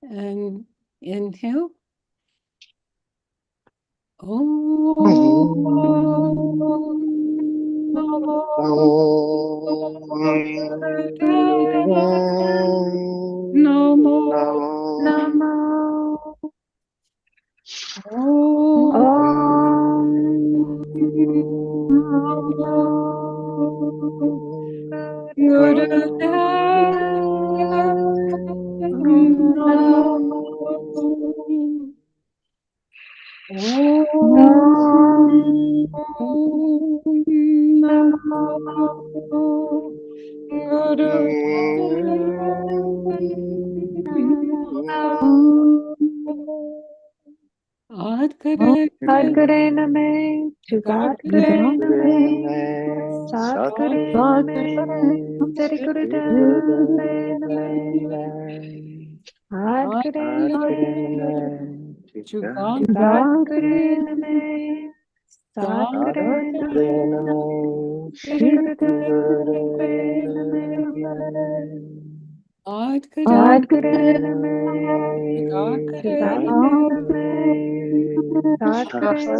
And inhale. Sadguru Name, Jugadguru Name, Satguru Name, Sri Guru Name, Adguru Name, Jugadguru Name, Satguru Name, Sri Guru Name, Adguru Name, Jugadguru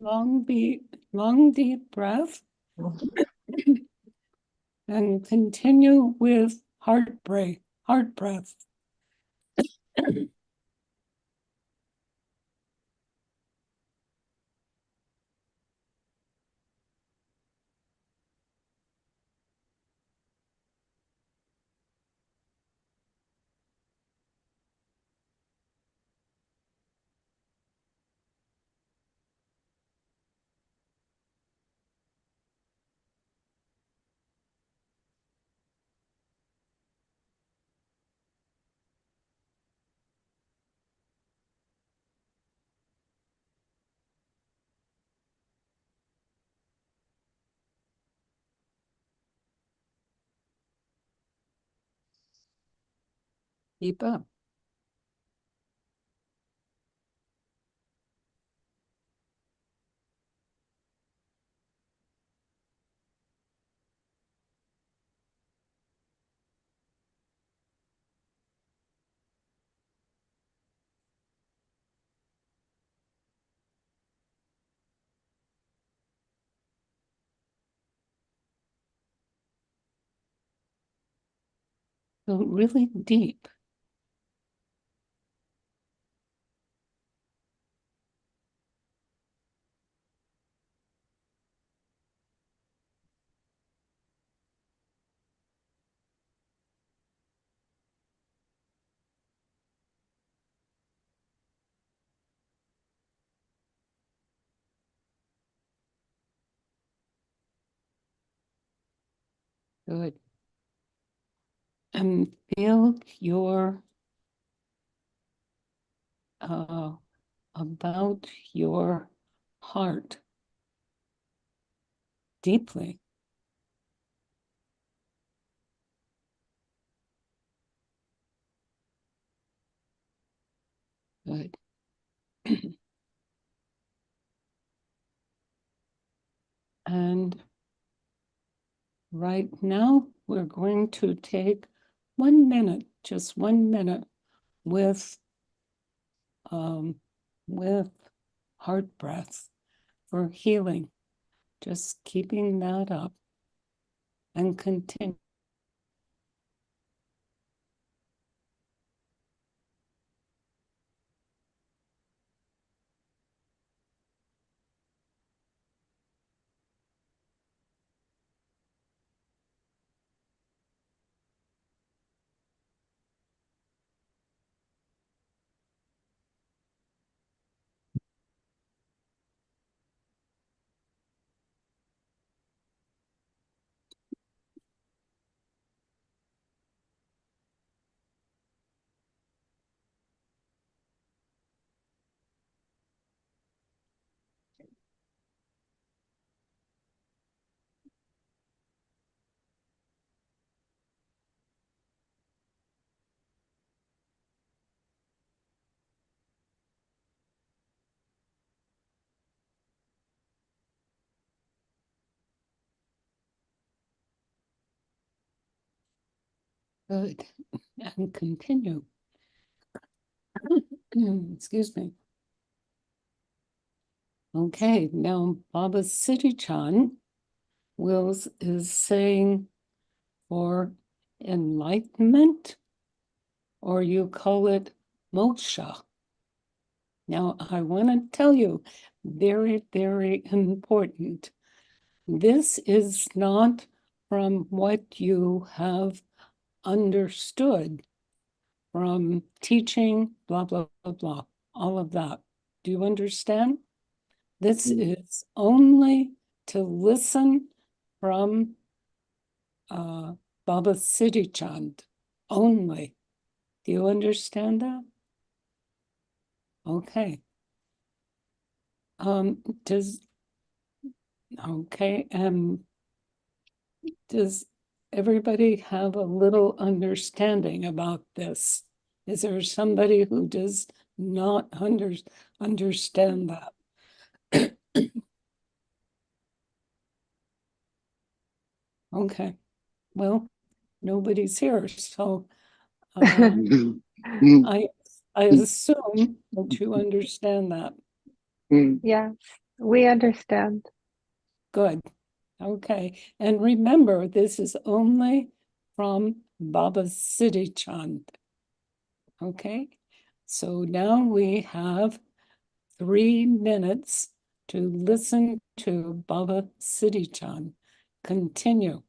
Long deep breath. And continue with heart breath. Keep up. So really deep. Good. And feel your about your heart deeply. Good. And right now, we're going to take 1 minute, just 1 minute with heart breaths for healing. Just keeping that up and continue. Good. And continue. Excuse me. Okay, now Baba Siri Chand is saying for enlightenment, or you call it moksha. Now, I want to tell you, very, very important. This is not from what you have understood from teaching, blah, blah, blah, blah, all of that. Do you understand? This is only to listen from Baba Siri Chand, only. Do you understand that? Okay. Does everybody have a little understanding about this? Is there somebody who does not understand that? Okay, well, nobody's here, so I assume that you understand that. Yes, we understand. Good. Okay, and remember, this is only from Baba Siri Chand. Okay, so now we have 3 minutes to listen to Baba Siri Chand. Continue.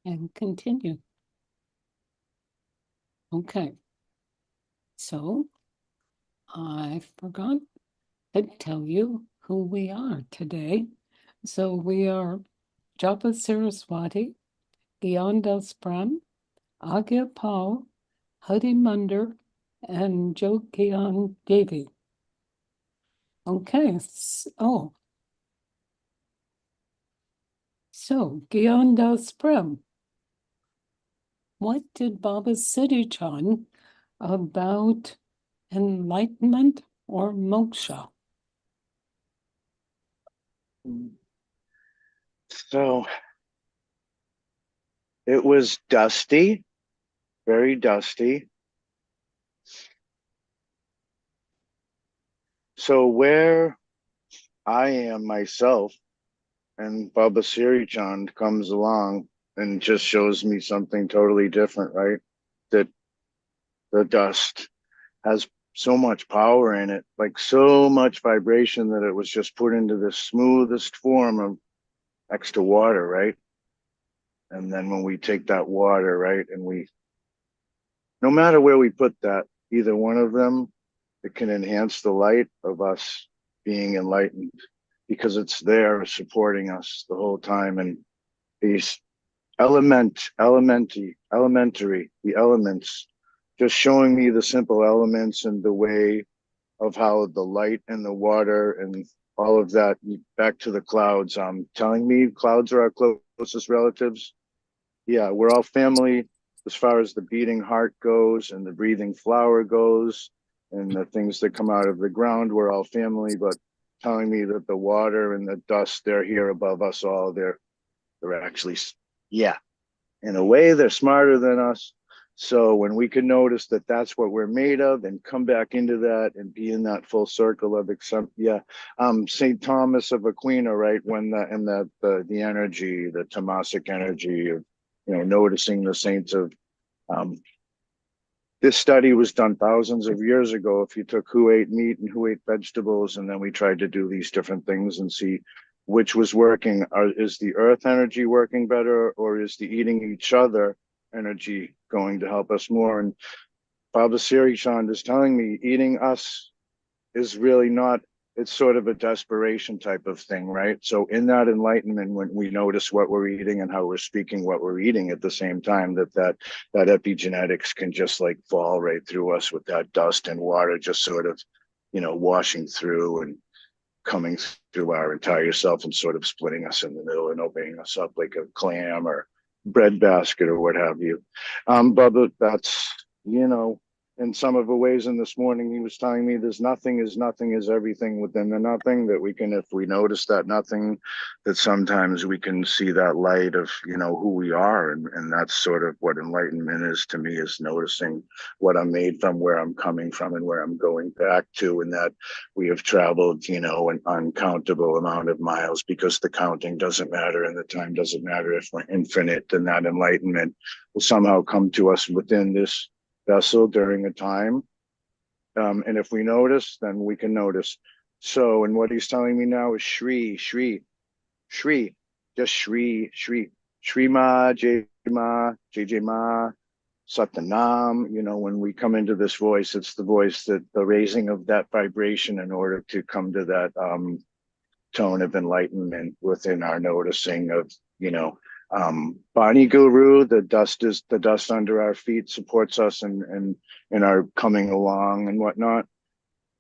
And continue. Okay, so I forgot to tell you who we are today. So we are Japa Saraswati, Gian Prem, Agya Pal, Hari Munder, and Jogyan Devi. Okay, so Gian Prem, what did Baba Siri Chand about enlightenment or moksha? So it was dusty, very dusty. So where I am myself, and Baba Siri Chand comes along and just shows me something totally different, right? That the dust has so much power in it, like so much vibration, that it was just put into the smoothest form of next to water, right? And then when we take that water, right, and no matter where we put that, either one of them, it can enhance the light of us being enlightened, because it's there supporting us the whole time. And these elementary, the elements, just showing me the simple elements and the way of how the light and the water and all of that, back to the clouds, telling me clouds are our closest relatives. Yeah, we're all family as far as the beating heart goes and the breathing flower goes and the things that come out of the ground. We're all family, but telling me that the water and the dust, they're here above us all. They're actually, yeah, in a way, they're smarter than us. So when we can notice that that's what we're made of and come back into that and be in that full circle of accept, yeah. St. Thomas of Aquino, right? When the energy, the Tamasic energy of, noticing the saints of, this study was done thousands of years ago. If you took who ate meat and who ate vegetables, and then we tried to do these different things and see which was working. Is the earth energy working better, or is the eating each other energy going to help us more? And Baba Siri Chand is telling me eating us is really not, it's sort of a desperation type of thing, right? So in that enlightenment, when we notice what we're eating and how we're speaking what we're eating at the same time, that epigenetics can just like fall right through us with that dust and water just sort of, washing through and coming through our entire self and sort of splitting us in the middle and opening us up like a clam or bread basket or what have you. But that's, in some of the ways in this morning, he was telling me there's nothing is everything within the nothing, that we can, if we notice that nothing, that sometimes we can see that light of, who we are. And that's sort of what enlightenment is to me, is noticing what I'm made from, where I'm coming from and where I'm going back to. And that we have traveled, an uncountable amount of miles, because the counting doesn't matter and the time doesn't matter. If we're infinite, then that enlightenment will somehow come to us within this vessel during a time. And if we notice, then we can notice. So, and what he's telling me now is Shri, just Shri Ma, J Ma, JJ Ma, Satanam. When we come into this voice, it's the voice, that the raising of that vibration in order to come to that tone of enlightenment within our noticing of, Bani Guru, the dust under our feet supports us and our coming along and whatnot.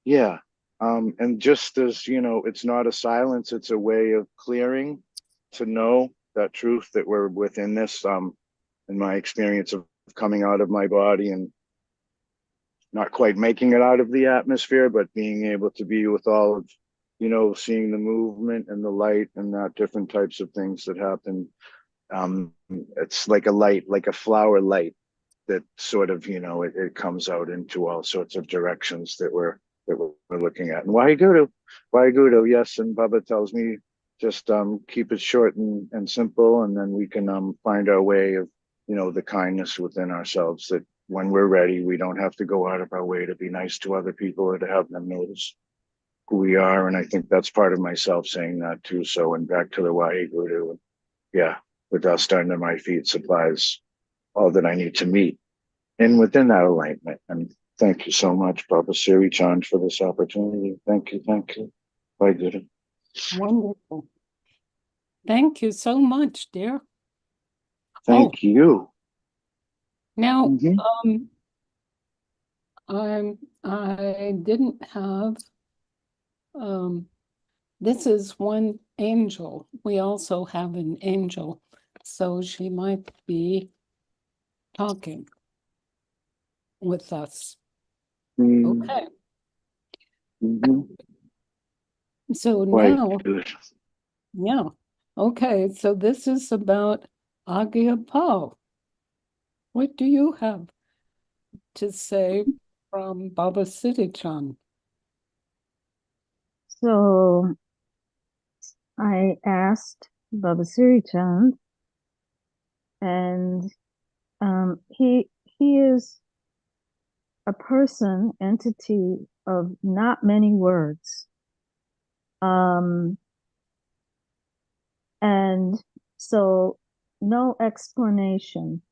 Yeah. And just as, it's not a silence, it's a way of clearing, to know that truth that we're within this, in my experience of coming out of my body and not quite making it out of the atmosphere, but being able to be with all of, seeing the movement and the light and that different types of things that happen. It's like a light, like a flower light, that sort of, it comes out into all sorts of directions that we're looking at. And Waheguru, yes. And Baba tells me, just keep it short and simple, and then we can find our way of, the kindness within ourselves, that when we're ready, we don't have to go out of our way to be nice to other people or to have them notice who we are. And I think that's part of myself saying that too. So, and back to the Waheguru, yeah, the dust under my feet supplies all that I need to meet and within that alignment. And thank you so much, Baba Siri Chand, for this opportunity. Thank you. Bye, Guru. Wonderful. Thank you so much, dear. Thank you. Now, Mhm. I didn't have, this is one angel. We also have an angel, so she might be talking with us. Mm, Okay, mhm. so Quite now, good. yeah, okay, so this is about Agya Paul. What do you have to say from Baba Siri Chand? So I asked Baba Siri Chand, and he is a person, entity of not many words. And so no explanation.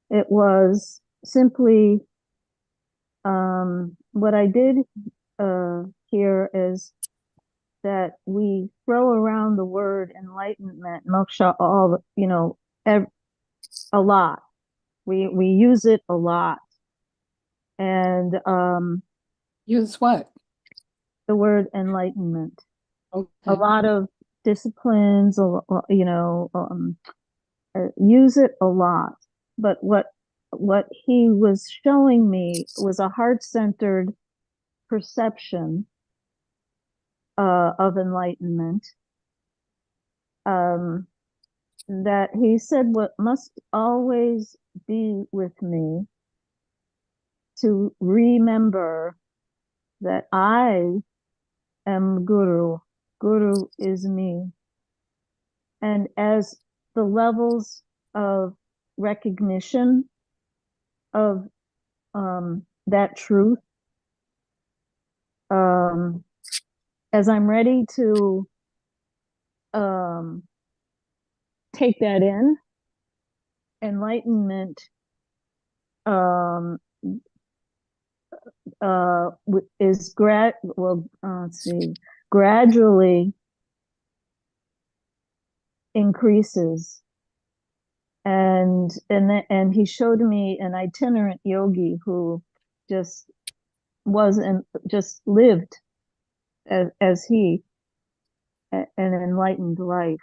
It was simply what I did here is that we throw around the word enlightenment, moksha, all a lot. We use it a lot, and Use what? the word enlightenment. A Okay. lot of disciplines, use it a lot. But what he was showing me was a heart-centered perception of enlightenment. That he said what must always be with me to remember that I am Guru. Guru is me. And as the levels of recognition of that truth, as I'm ready to take that in, enlightenment is gradually increases. And he showed me an itinerant yogi who just just lived as he an enlightened life.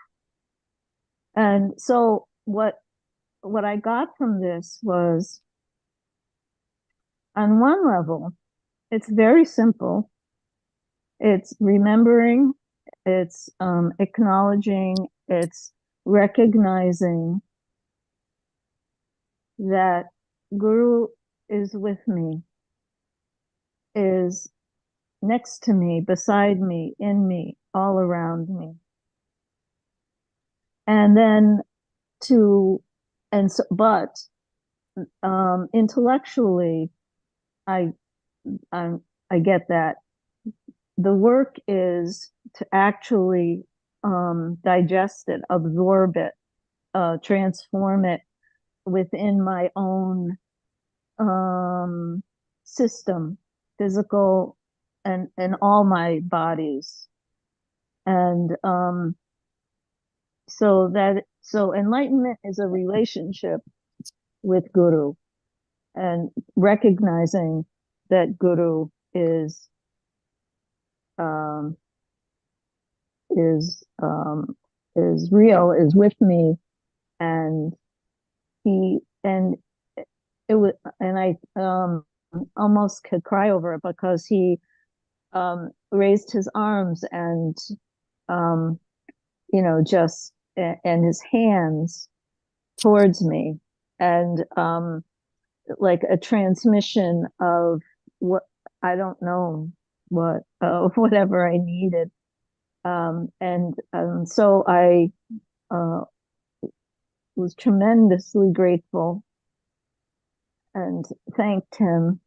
And so what I got from this was, on one level, it's very simple. It's remembering, it's acknowledging, it's recognizing that Guru is with me, is next to me, beside me, in me, all around me. And then but intellectually, I, I get that. The work is to actually digest it, absorb it, transform it within my own system, physical and all my bodies. And so enlightenment is a relationship with Guru, and recognizing that Guru is um, is um, is real, is with me, and and it was, and I almost could cry over it, because he raised his arms and um, just and his hands towards me, and like a transmission of what, I don't know what, whatever I needed. And so I uh, was tremendously grateful and thanked him.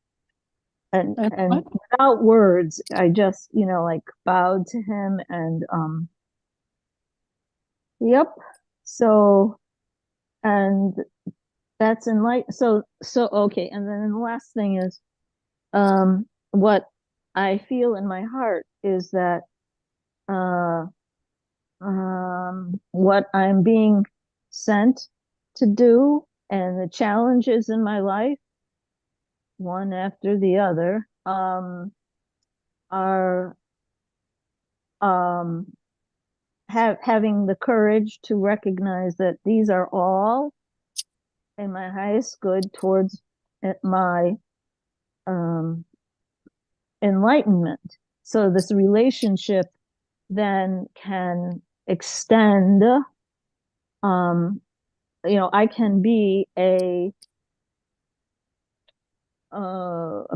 And What? without words, I just, like bowed to him, and yep. So, and that's enlightened. So okay. And then the last thing is, what I feel in my heart is that what I'm being sent to do and the challenges in my life, one after the other, are having the courage to recognize that these are all in my highest good towards my enlightenment. So this relationship then can extend. I can be a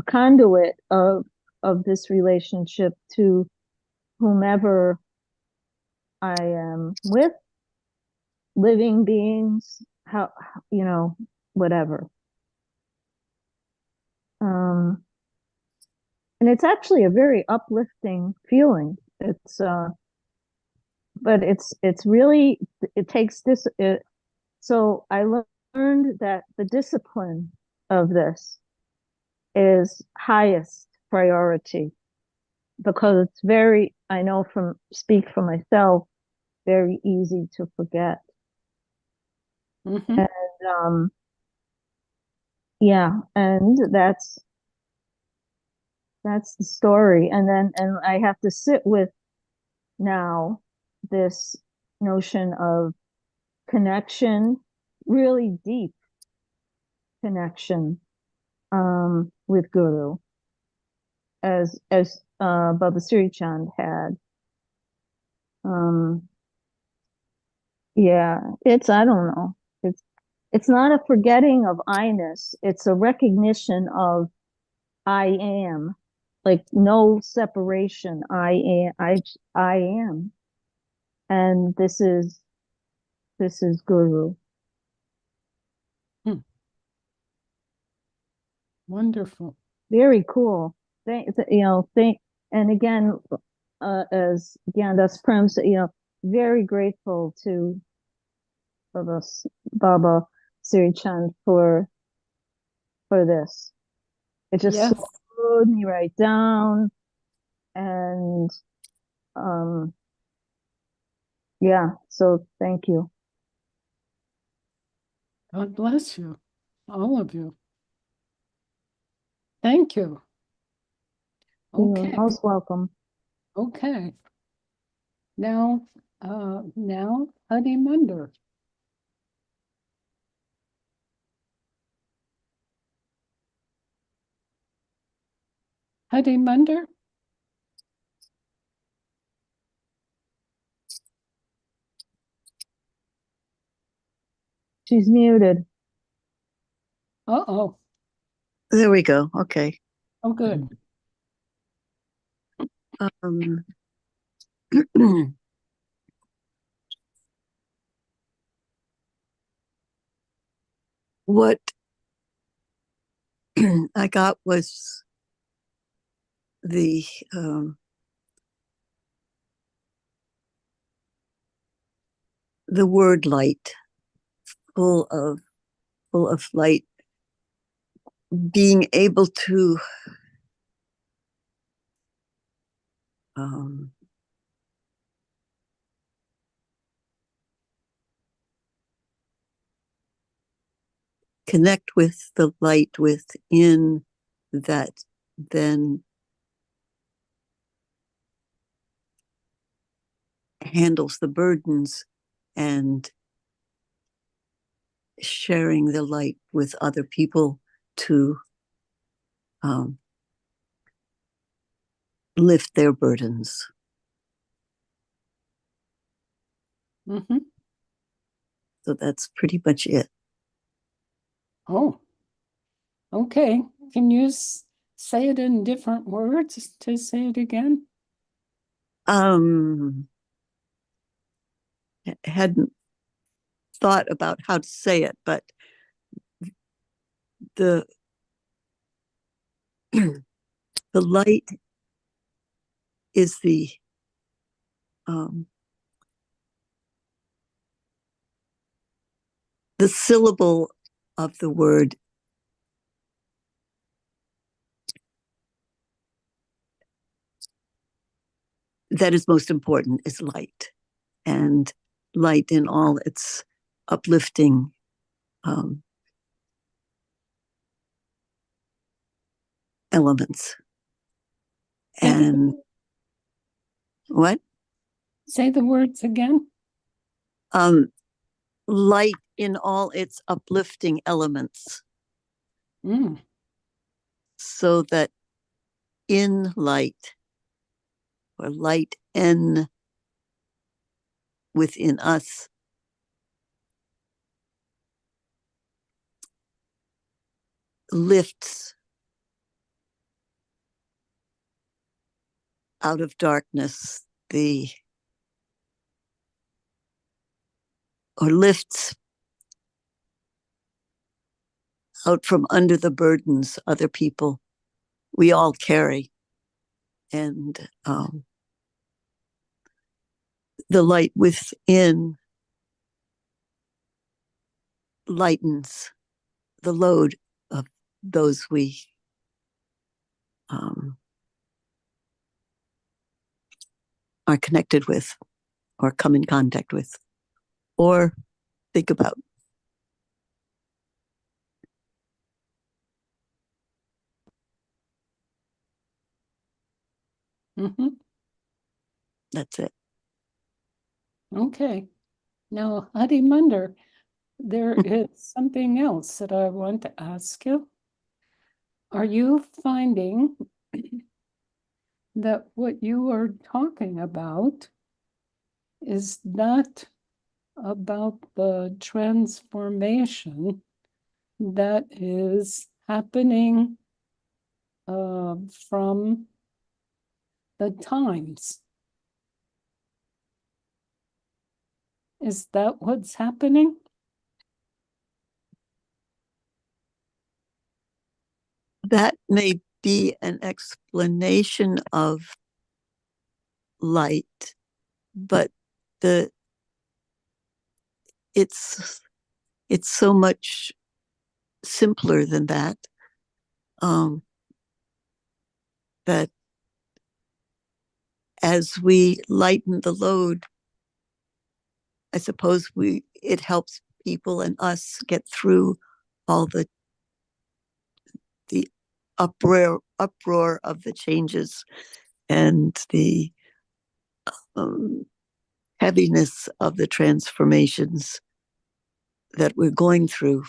conduit of this relationship to whomever I am with, living beings, whatever. And it's actually a very uplifting feeling. But it's really, it takes this. So I learned that the discipline of this is highest priority, because it's very, I know speak for myself, very easy to forget. Mm-hmm. And yeah, and that's the story. And I have to sit with now this notion of connection, really deep connection, with Guru, as Baba Siri Chand had. Yeah, I don't know. It's not a forgetting of I-ness. It's a recognition of I am, like no separation. I am. And this is Guru. Wonderful. Very cool. And again, as Gyandas Prem said, very grateful to Baba Siri Chand for this. It just Yes. slowed me right down, and yeah. So thank you. God bless you, all of you. Thank you. Okay. You're most welcome. Okay. Now Hadi Munder. Hadi Munder? She's muted. Uh-oh. There we go. Okay. Oh, good. What I got was the word light, full of light, being able to connect with the light within that then handles the burdens, and sharing the light with other people to lift their burdens. Mm-hmm. So that's pretty much it. Oh, okay. Can you say it in different words to say it again? Hadn't thought about how to say it, but the the light is the syllable of the word that is most important is light, and light in all its uplifting um, elements. And what? Say the words again. Light in all its uplifting elements, Mm. so that in light, or light in within us, lifts out of darkness or lifts out from under the burdens other people we all carry. And the light within lightens the load of those we are connected with, or come in contact with, or think about. Mm-hmm. That's it. Okay. Now, Hadi Munder, there is something else that I want to ask you. Are you finding that what you are talking about is not about the transformation that is happening from the times? Is that what's happening? That may be an explanation of light, but it's so much simpler than that. That as we lighten the load, I suppose it helps people and us get through all the uproar of the changes and the heaviness of the transformations that we're going through.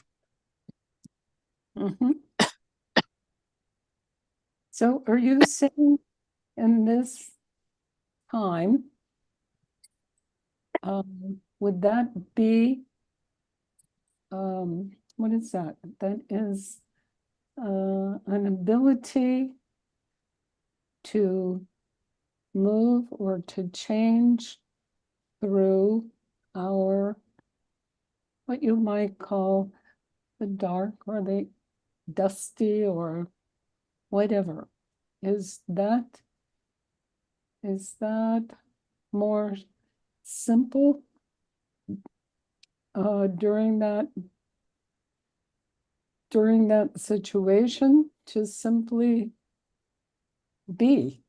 Mm-hmm. So are you saying in this time, would that be, what is that? That is an ability to move or to change through our, what you might call the dark or the dusty or whatever. Is that more simple during that situation to simply be?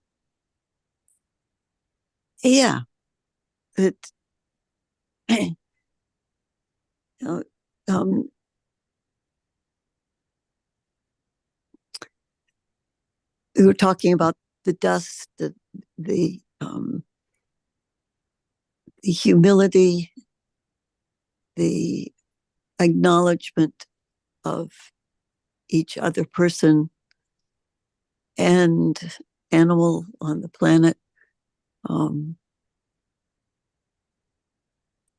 Yeah. It, we were talking about the dust, the humility, the acknowledgement of each other person and animal on the planet,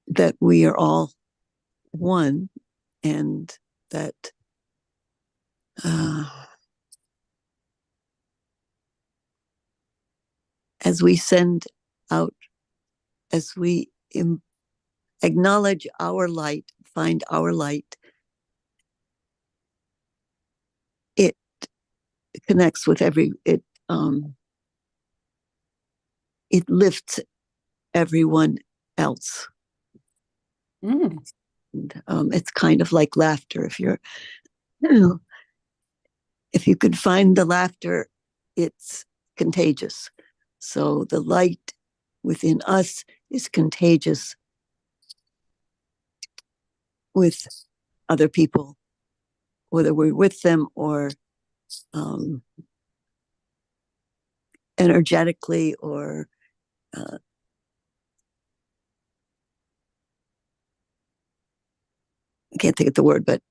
that we are all one, and that as we send out, as we acknowledge our light, find our light, it connects with it lifts everyone else. Mm. And, it's kind of like laughter. If you could find the laughter, it's contagious. So the light within us is contagious with other people, whether we're with them or energetically, or I can't think of the word, but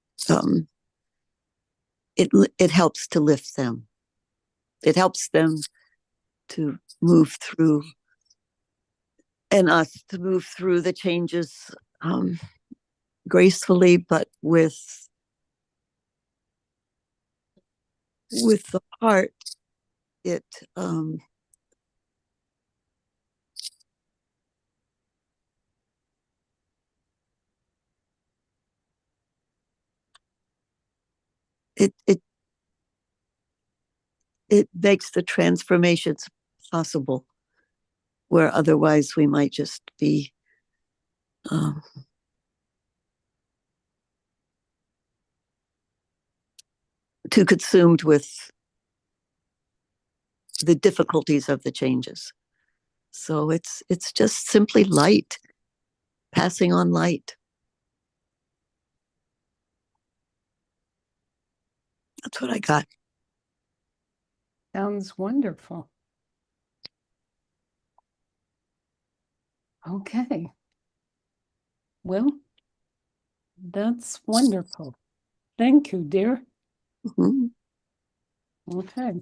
it helps to lift them. It helps them to move through, and us to move through the changes gracefully, but with the heart. It it makes the transformations possible, where otherwise we might just be too consumed with the difficulties of the changes. So it's just simply light, passing on light. That's what I got. Sounds wonderful. Okay. Well, that's wonderful. Thank you, dear. Mhm. Okay.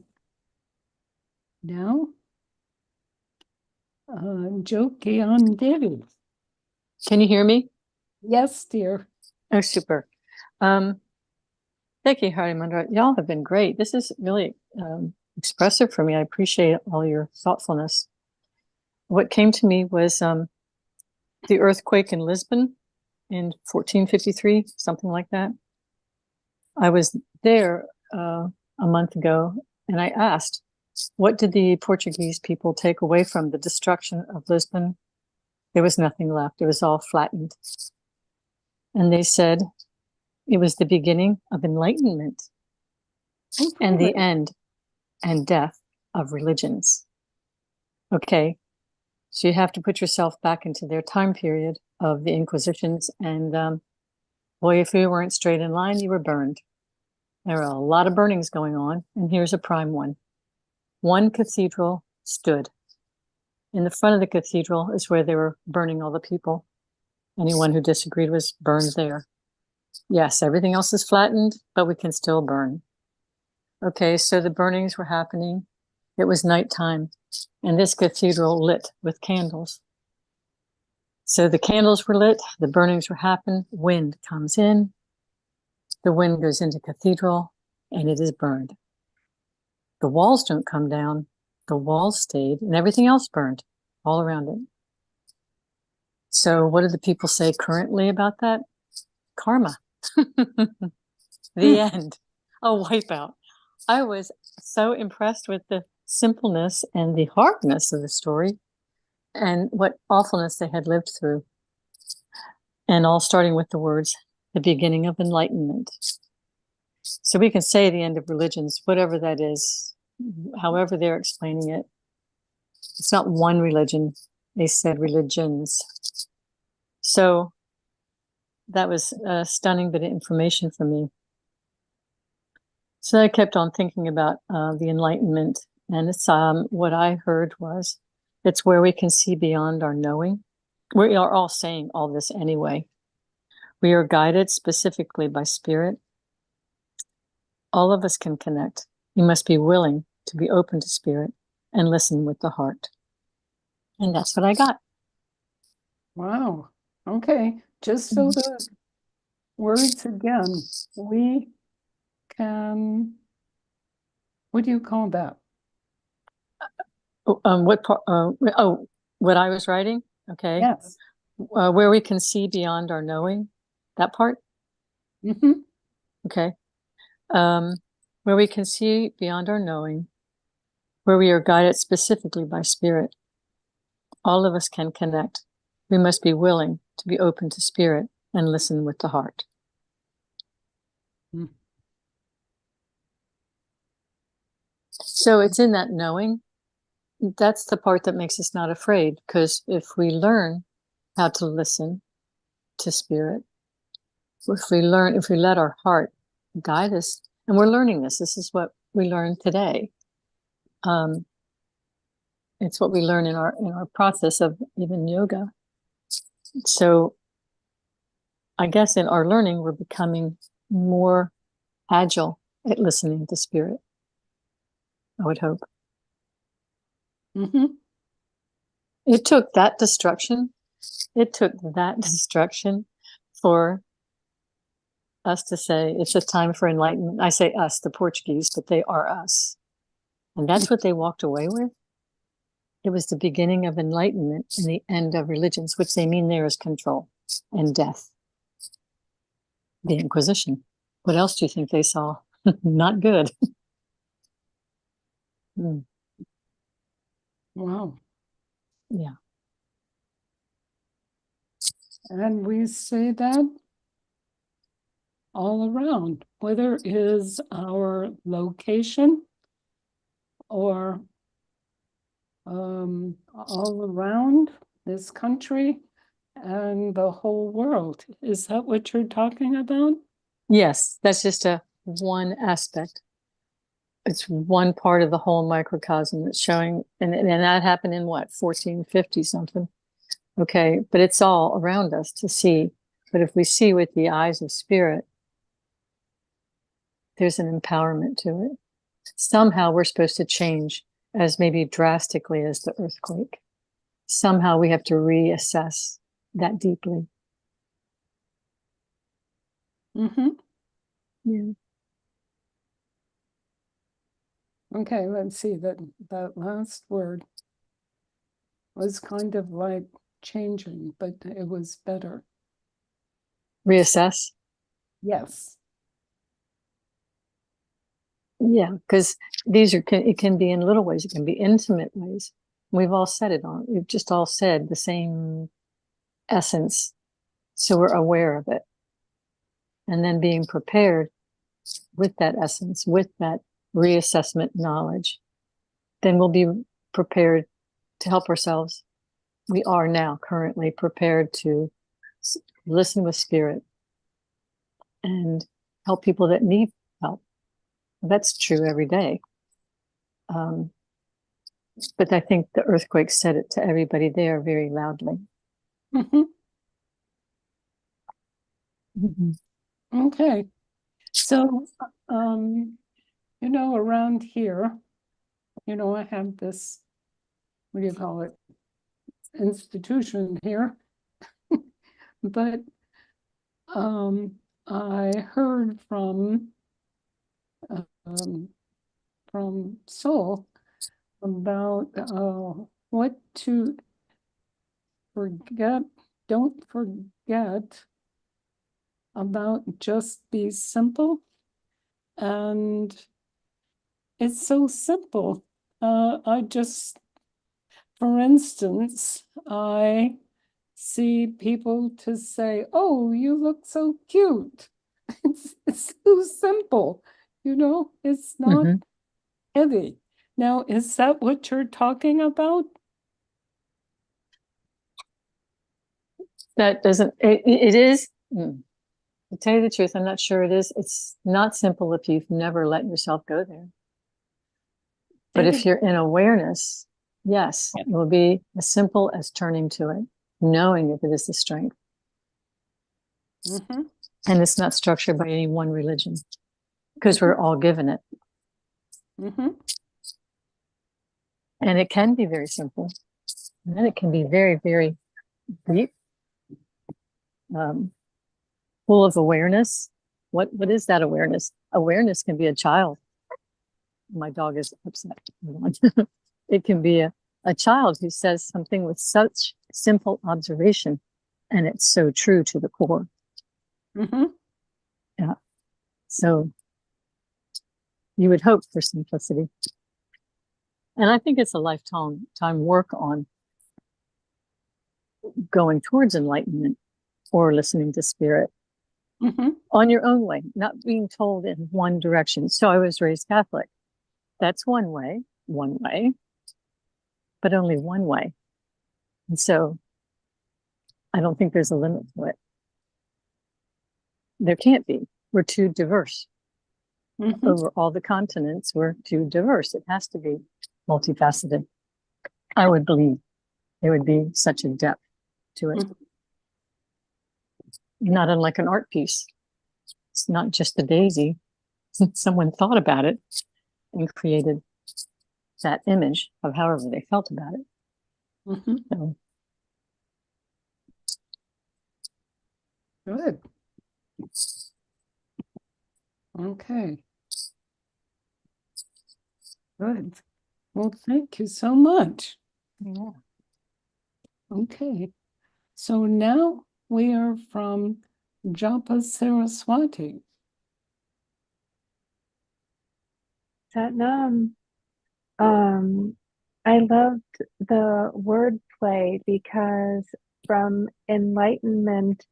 Now, Joe Gian Devi. Can you hear me? Yes, dear. Oh, super. Thank you, Harimandra. Y'all have been great. This is really expressive for me. I appreciate all your thoughtfulness. What came to me was the earthquake in Lisbon in 1453, something like that. I was there a month ago, and I asked, what did the Portuguese people take away from the destruction of Lisbon? There was nothing left. It was all flattened. And they said it was the beginning of enlightenment and the end and death of religions. Okay, so you have to put yourself back into their time period of the Inquisitions, and boy, if you weren't straight in line, you were burned. There were a lot of burnings going on, and here's a prime one. One cathedral stood. In the front of the cathedral is where they were burning all the people. Anyone who disagreed was burned there. Yes, everything else is flattened, but we can still burn. Okay, so the burnings were happening. It was nighttime, and this cathedral lit with candles. So the candles were lit, the burnings were happening, wind comes in, the wind goes into cathedral, and it is burned. The walls don't come down, the walls stayed, and everything else burned all around it. So what do the people say currently about that? Karma. The end. A wipeout. I was so impressed with the simpleness and the hardness of the story and what awfulness they had lived through. And all starting with the words, the beginning of enlightenment. So we can say the end of religions, whatever that is, however they're explaining it. It's not one religion. They said religions. So that was a stunning bit of information for me. So I kept on thinking about the Enlightenment, and it's what I heard was it's where we can see beyond our knowing. We are all saying all this anyway. We are guided specifically by spirit. All of us can connect. You must be willing to be open to spirit and listen with the heart. And that's what I got. Wow. Okay. Just so the words again, we can, what do you call that? What part? What I was writing? Okay. Yes. Where we can see beyond our knowing, that part? Mm-hmm. Okay. Where we can see beyond our knowing, where we are guided specifically by spirit. All of us can connect. We must be willing to be open to spirit and listen with the heart. Mm. So it's in that knowing. That's the part that makes us not afraid, because if we learn how to listen to spirit, if we let our heart guide us, and we're learning this. This is what we learn today. It's what we learn in our process of even yoga. So I guess in our learning, we're becoming more agile at listening to spirit, I would hope. Mm-hmm. It took that destruction for us to say it's a time for enlightenment. I say us, the Portuguese, but they are us. And that's what they walked away with. It was the beginning of enlightenment and the end of religions, which they mean there is control and death. The Inquisition. What else do you think they saw? Not good. Wow. Yeah. And we say that all around, whether it is our location or all around this country and the whole world. Is that what you're talking about? Yes, that's just one aspect. It's one part of the whole microcosm that's showing, and that happened in what, 1450 something. Okay, but it's all around us to see. But if we see with the eyes of spirit, there's an empowerment to it. Somehow we're supposed to change as maybe drastically as the earthquake. Somehow we have to reassess that deeply. Mm-hmm. Yeah. Okay, let's see. That last word was kind of like changing, but it was better. Reassess. Yes. Yeah, because it can be in little ways, it can be intimate ways. We've all said it on, we've just all said the same essence. So we're aware of it. And then being prepared with that essence, with that reassessment knowledge, then we'll be prepared to help ourselves. We are now currently prepared to listen with spirit and help people that need help. That's true every day. But I think the earthquake said it to everybody there very loudly. Mm-hmm. Mm-hmm. Okay. So, around here, I have this, what do you call it? Institution here. But I heard from Soul about what to forget. Don't forget about just be simple. And it's so simple. For instance, I see people to say, "Oh, you look so cute." It's so simple, it's not Mm-hmm. heavy. Now, is that what you're talking about? That doesn't, it is, to tell you the truth, I'm not sure it is. It's not simple if you've never let yourself go there. But if you're in awareness, yes, it will be as simple as turning to it, knowing if it is the strength. Mm-hmm. And it's not structured by any one religion, because we're all given it. Mm-hmm. And it can be very simple. And then it can be very, very deep, full of awareness. What is that awareness? Awareness can be a child. My dog is upset. It can be a child who says something with such simple observation, and it's so true to the core. Mm-hmm. Yeah. So you would hope for simplicity. And I think it's a lifetime work on going towards enlightenment or listening to spirit Mm-hmm. on your own way, not being told in one direction. So I was raised Catholic. That's one way, but only one way. And so I don't think there's a limit to it. there can't be. We're too diverse. Mhm. Over all the continents, we're too diverse. It has to be multifaceted. I would believe there would be such a depth to it. Mhm. Not unlike an art piece. It's not just a daisy. Someone thought about it and created that image of however they felt about it. Mhm. So, Good. Okay. Good. Well, thank you so much. yeah. Okay. So now we are from Japa Saraswati. Satnam. I loved the wordplay because from enlightenment,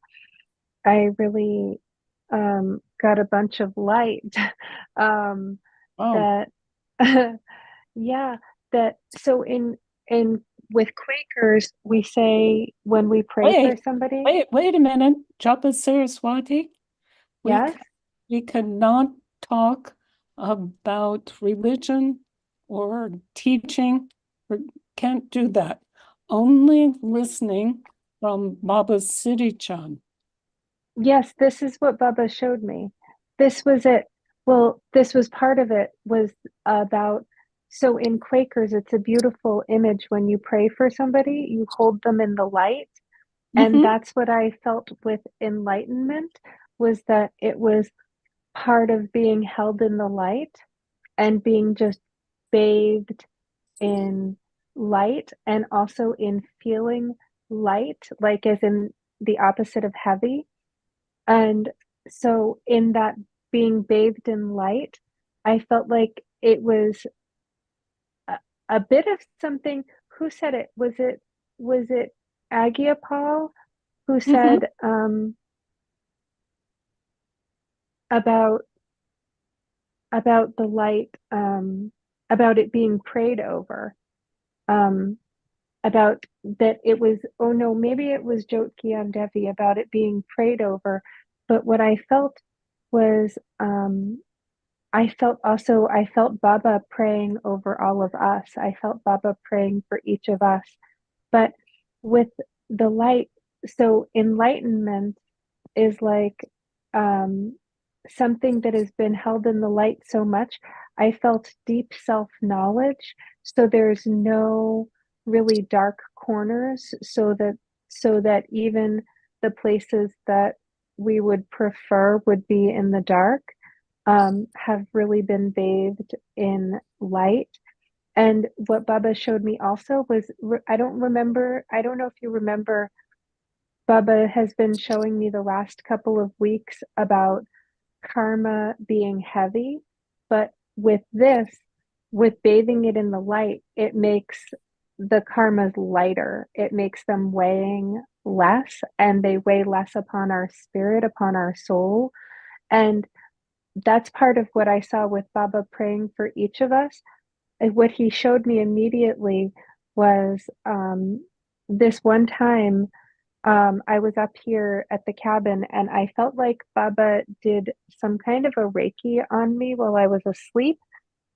I really got a bunch of light. um, Oh, that yeah, that so in with Quakers, we say when we pray for wait, somebody, wait a minute. Japa Saraswati. We yes, we cannot talk about religion or teaching. We can't do that. Only listening from Baba Siri Chand. yes, this is what Baba showed me. This was it. Well, this was part of it was about so in Quakers, it's a beautiful image when you pray for somebody, you hold them in the light. And Mhm. that's what I felt with enlightenment was that it was part of being held in the light and being just bathed in light and also in feeling light, like as in the opposite of heavy. And so, in that being bathed in light, I felt like it was a bit of something. Who said it? Was it Agia Paul who Mhm. said about about the light, about it being prayed over, um, about that it was, oh no, maybe it was Jotki Devi about it being prayed over. But what I felt was, I felt Baba praying over all of us. I felt Baba praying for each of us. But with the light, so enlightenment is like something that has been held in the light so much. I felt deep self knowledge. So there's no really dark corners, so that even the places that we would prefer would be in the dark, have really been bathed in light. And what Baba showed me also was, I don't remember, I don't know if you remember, Baba has been showing me the last couple of weeks about karma being heavy, but with this, with bathing it in the light, it makes the karmas lighter. It makes them weighing less, and they weigh less upon our spirit, upon our soul. And that's part of what I saw with Baba praying for each of us. And what he showed me immediately was, this one time, I was up here at the cabin and I felt like Baba did some kind of a Reiki on me while I was asleep.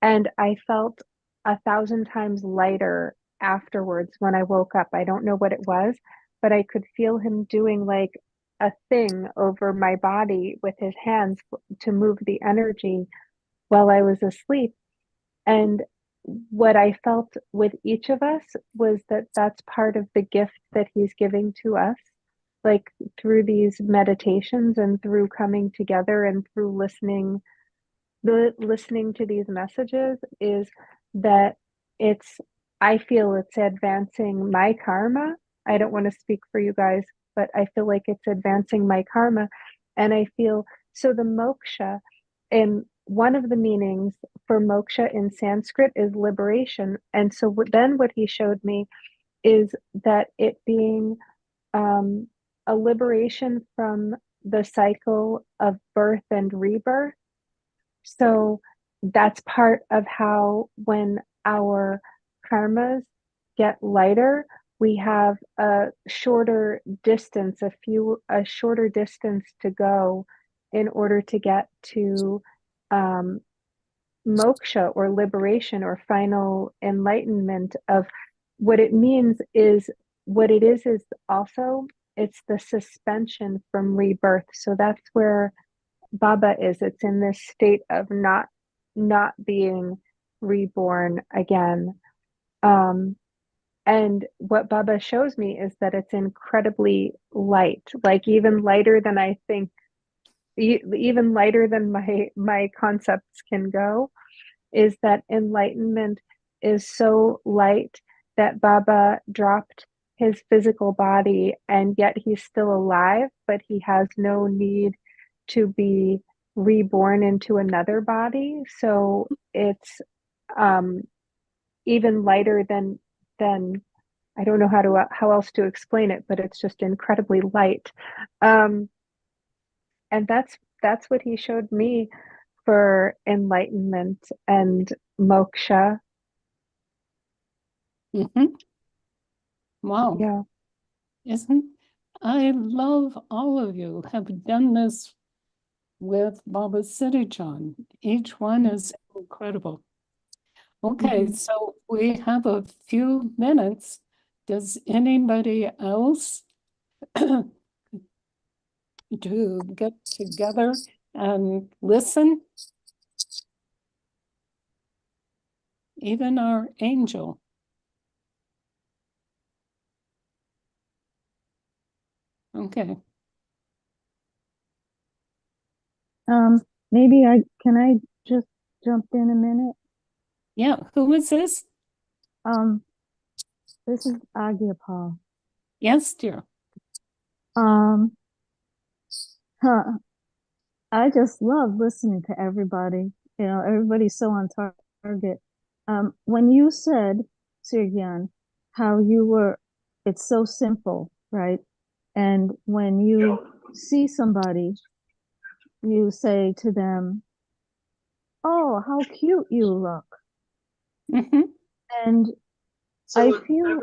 And I felt 1,000 times lighter afterwards when I woke up. I don't know what it was, but I could feel him doing like a thing over my body with his hands to move the energy while I was asleep. And what I felt with each of us was that that's part of the gift that he's giving to us, like through these meditations and through coming together and through listening to these messages, is that it's, I feel it's advancing my karma. I don't want to speak for you guys, but I feel like it's advancing my karma. And I feel so the moksha, and one of the meanings for moksha in Sanskrit is liberation. And so then what he showed me is that it being, um, a liberation from the cycle of birth and rebirth. So that's part of how, when our karmas get lighter, we have a shorter distance to go in order to get to moksha or liberation or final enlightenment of what it means is what it is also it's the suspension from rebirth. So that's where Baba is. It's in this state of not being reborn again. And what Baba shows me is that it's incredibly light, like even lighter than I think, even lighter than my concepts can go, is that enlightenment is so light that Baba dropped his physical body and yet he's still alive, but he has no need to be reborn into another body. So it's even lighter than I don't know how else to explain it, but it's just incredibly light. And that's what he showed me for enlightenment and moksha. Mhm. Wow. Yeah. I love all of you have done this with Baba Siri Chand. Each one is incredible. Okay, so we have a few minutes. Does anybody else to get together and listen? Even our angel. Okay. Maybe can I just jump in a minute? Yeah, who is this? This is Agia Paul. Yes, dear. I just love listening to everybody. You know, everybody's so on target. When you said, Sir Gian, how it's so simple, right? And when you see somebody, you say to them, "Oh, how cute you look." Mm-hmm. And I feel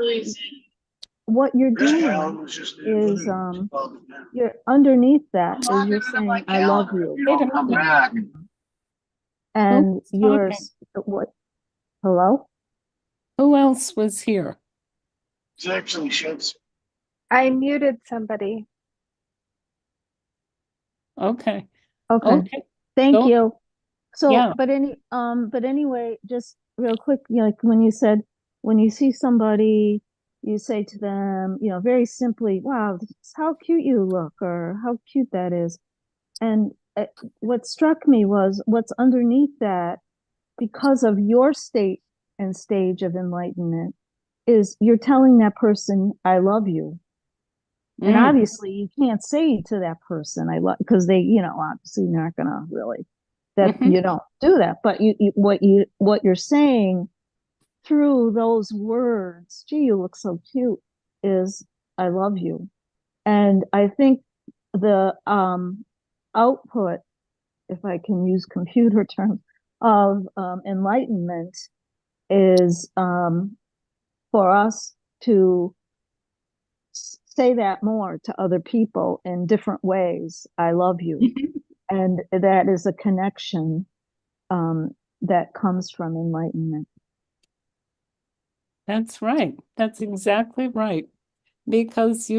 what you're doing is you're underneath that is you're saying, "I love you." Wait a minute. And Who's you're talking? what? Hello? Who else was here? I muted somebody. Okay. Okay. Okay. Thank Go. you. So, Yeah. but anyway, just real quick, you know, like when you said, when you see somebody, you say to them, you know, very simply, "Wow, how cute you look," or "How cute that is." And what struck me was what's underneath that, because of your state and stage of enlightenment, is you're telling that person, "I love you." And obviously you can't say to that person, "I love," because they, you know, obviously not gonna really, that Mhm. you don't do that. But what you're saying through those words, "Gee, you look so cute," is, "I love you." And I think the output, if I can use computer terms, of enlightenment is for us to say that more to other people in different ways. "I love you." And that is a connection that comes from enlightenment. That's right. That's exactly right. Because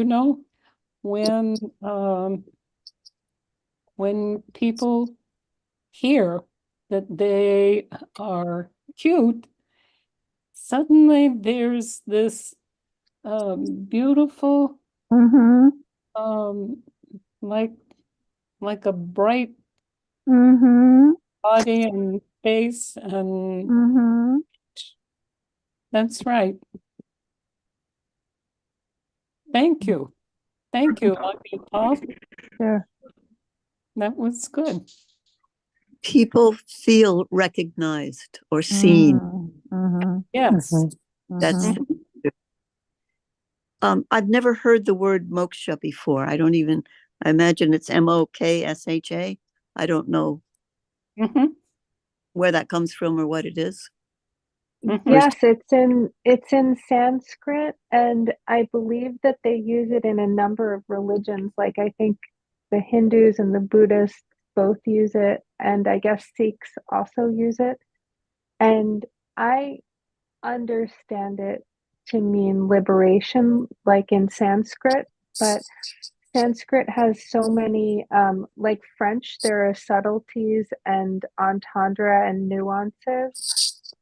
when people hear that they are cute, suddenly there's this beautiful Mm-hmm. um like a bright Mm-hmm. body and face, and Mm-hmm. that's right. Thank you. Thank you, Lucky Paul. Sure. That was good. People feel recognized or seen. Mm-hmm. Yes. That's Mm-hmm. I've never heard the word moksha before. I imagine it's MOKSHA. I don't know Mm-hmm. where that comes from or what it is. Mm-hmm. Yes, it's in Sanskrit, and I believe that they use it in a number of religions. Like I think the Hindus and the Buddhists both use it, and I guess Sikhs also use it. And I understand it to mean liberation, like in Sanskrit, but Sanskrit has so many, like French, there are subtleties and entendre and nuances.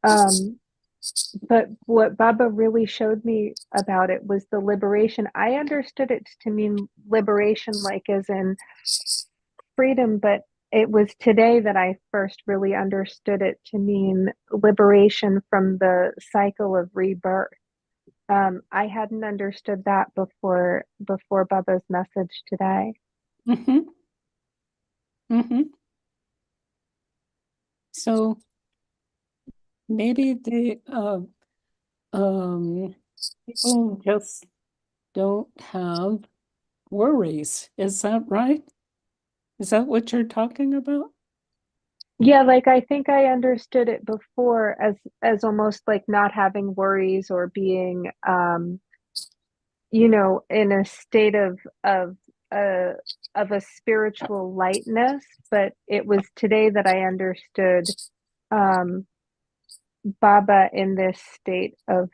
But what Baba really showed me about it was the liberation. I understood it to mean liberation, like as in freedom, but it was today that I first really understood it to mean liberation from the cycle of rebirth. I hadn't understood that before Baba's message today. Mm-hmm. Mm-hmm. So maybe the people just don't have worries. Is that right? Is that what you're talking about? Yeah, like I think I understood it before as almost like not having worries or being in a state uh of a spiritual lightness, but it was today that I understood um Baba in this state of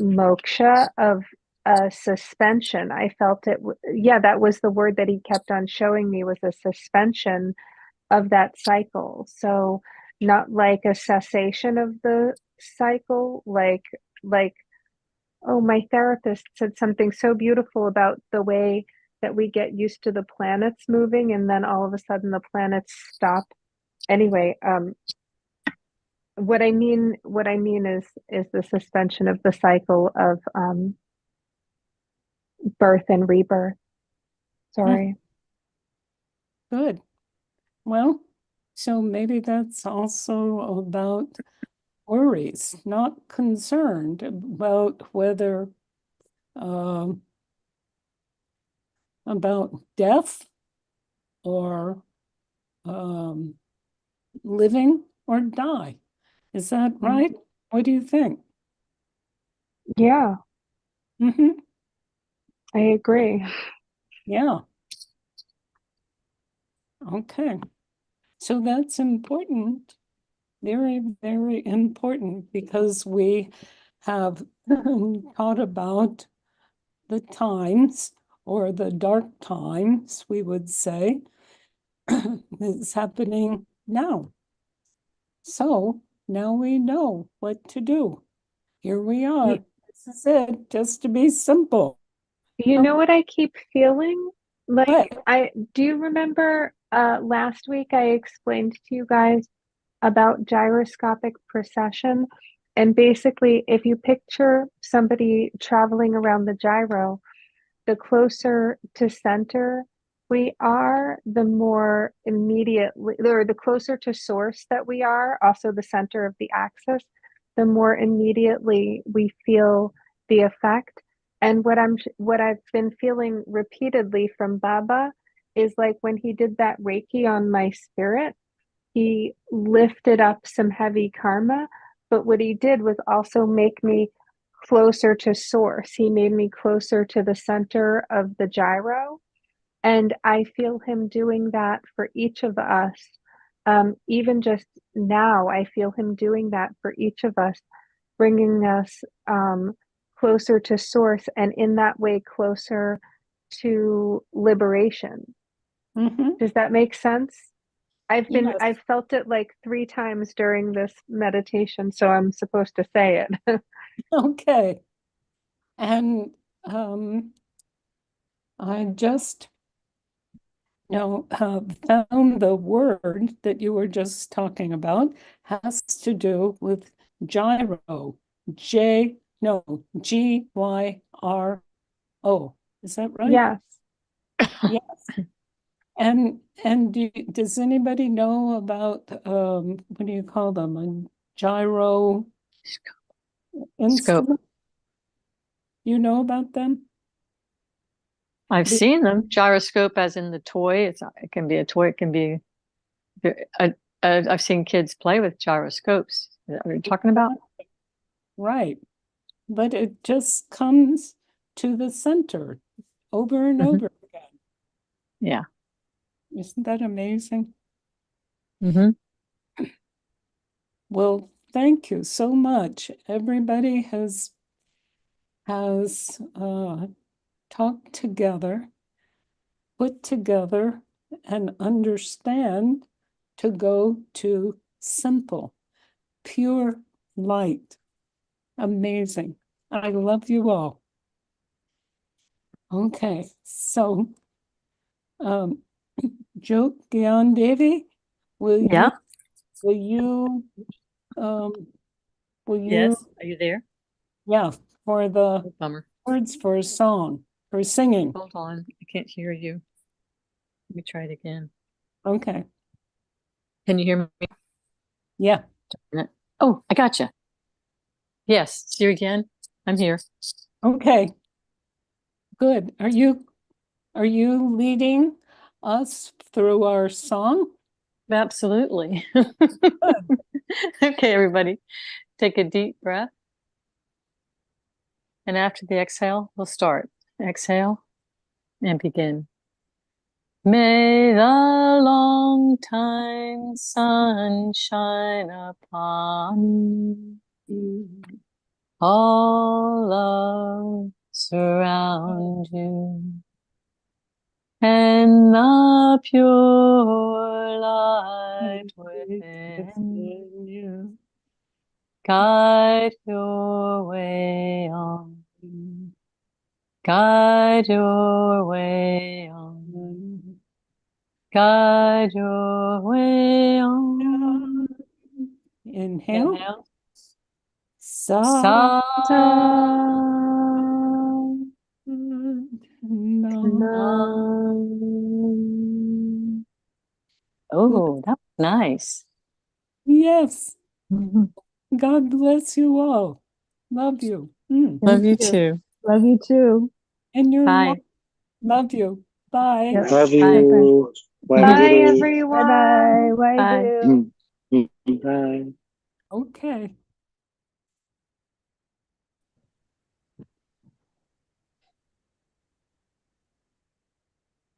moksha, of suspension. I felt it. Yeah, that was the word that he kept on showing me, was a suspension of that cycle. So not like a cessation of the cycle, like oh, my therapist said something so beautiful about the way that we get used to the planets moving and then all of a sudden the planets stop. Anyway, what I mean is the suspension of the cycle of birth and rebirth. Sorry. Good. Well, so maybe that's also about worries, not concerned about whether about death or living or die. Is that right? What do you think? Yeah, Mm-hmm. I agree. Yeah. Okay. So that's important. Very, very important, because we have taught about the times, or the dark times, we would say, that's happening now. So now we know what to do. Here we are. You, This is it, just to be simple. you know what I keep feeling? What? Like I do you remember last week I explained to you guys about gyroscopic precession? And basically, if you picture somebody traveling around the gyro, the closer to center we are, the more immediately, or the closer to source that we are, also the center of the axis, the more immediately we feel the effect. And what I've been feeling repeatedly from Baba is like when he did that Reiki on my spirit, he lifted up some heavy karma, but what he did was also make me closer to source. He made me closer to the center of the gyro. And I feel him doing that for each of us. Even just now, I feel him doing that for each of us, bringing us closer to source, and in that way, closer to liberation. Mm-hmm. Does that make sense? Yes. I've felt it like 3 times during this meditation, so I'm supposed to say it. Okay. And I just found the word that you were just talking about has to do with gyro. Gyro. Is that right? Yes. Yes. And does anybody know about what do you call them? A gyro Scope. instrument? You know about them? I've The- seen them. Gyroscope, as in the toy. It can be a toy. It can be. I've seen kids play with gyroscopes. Is that what you're talking about? Right. But it just comes to the center over and Mhm. over again. Yeah. Isn't that amazing? Mhm. Well, thank you so much. Everybody has talked together, put together, and understand to go to simple, pure light. Amazing. I love you all. Okay, so Joe Gian Devi, will Yeah. will you um will you Yes. Are you there? yeah, for the Oh, bummer. words for a song, for singing. Hold on. I can't hear you. Let me try it again. Okay. Can you hear me? Yeah. Oh, I gotcha. Yes. Siri again. I'm here. Okay. Good. Are you leading us through our song? Absolutely. Okay, everybody. Take a deep breath. And after the exhale, we'll start. Exhale and begin. May the long time sun shine upon you. All love surround you. And the pure light within you. guide your way on. Guide your way on. Guide your way on. Inhale. Inhale. Sa. Oh, that was nice. Yes. Mhm. God bless you all. Love you. Love Thank you you. too. Love you too. And your Bye. mom. Love you. Bye. Yep. Love Bye. you. Bye, Bye, Guru. everyone. Bye bye. Bye, Bye. Guru. Bye. Okay.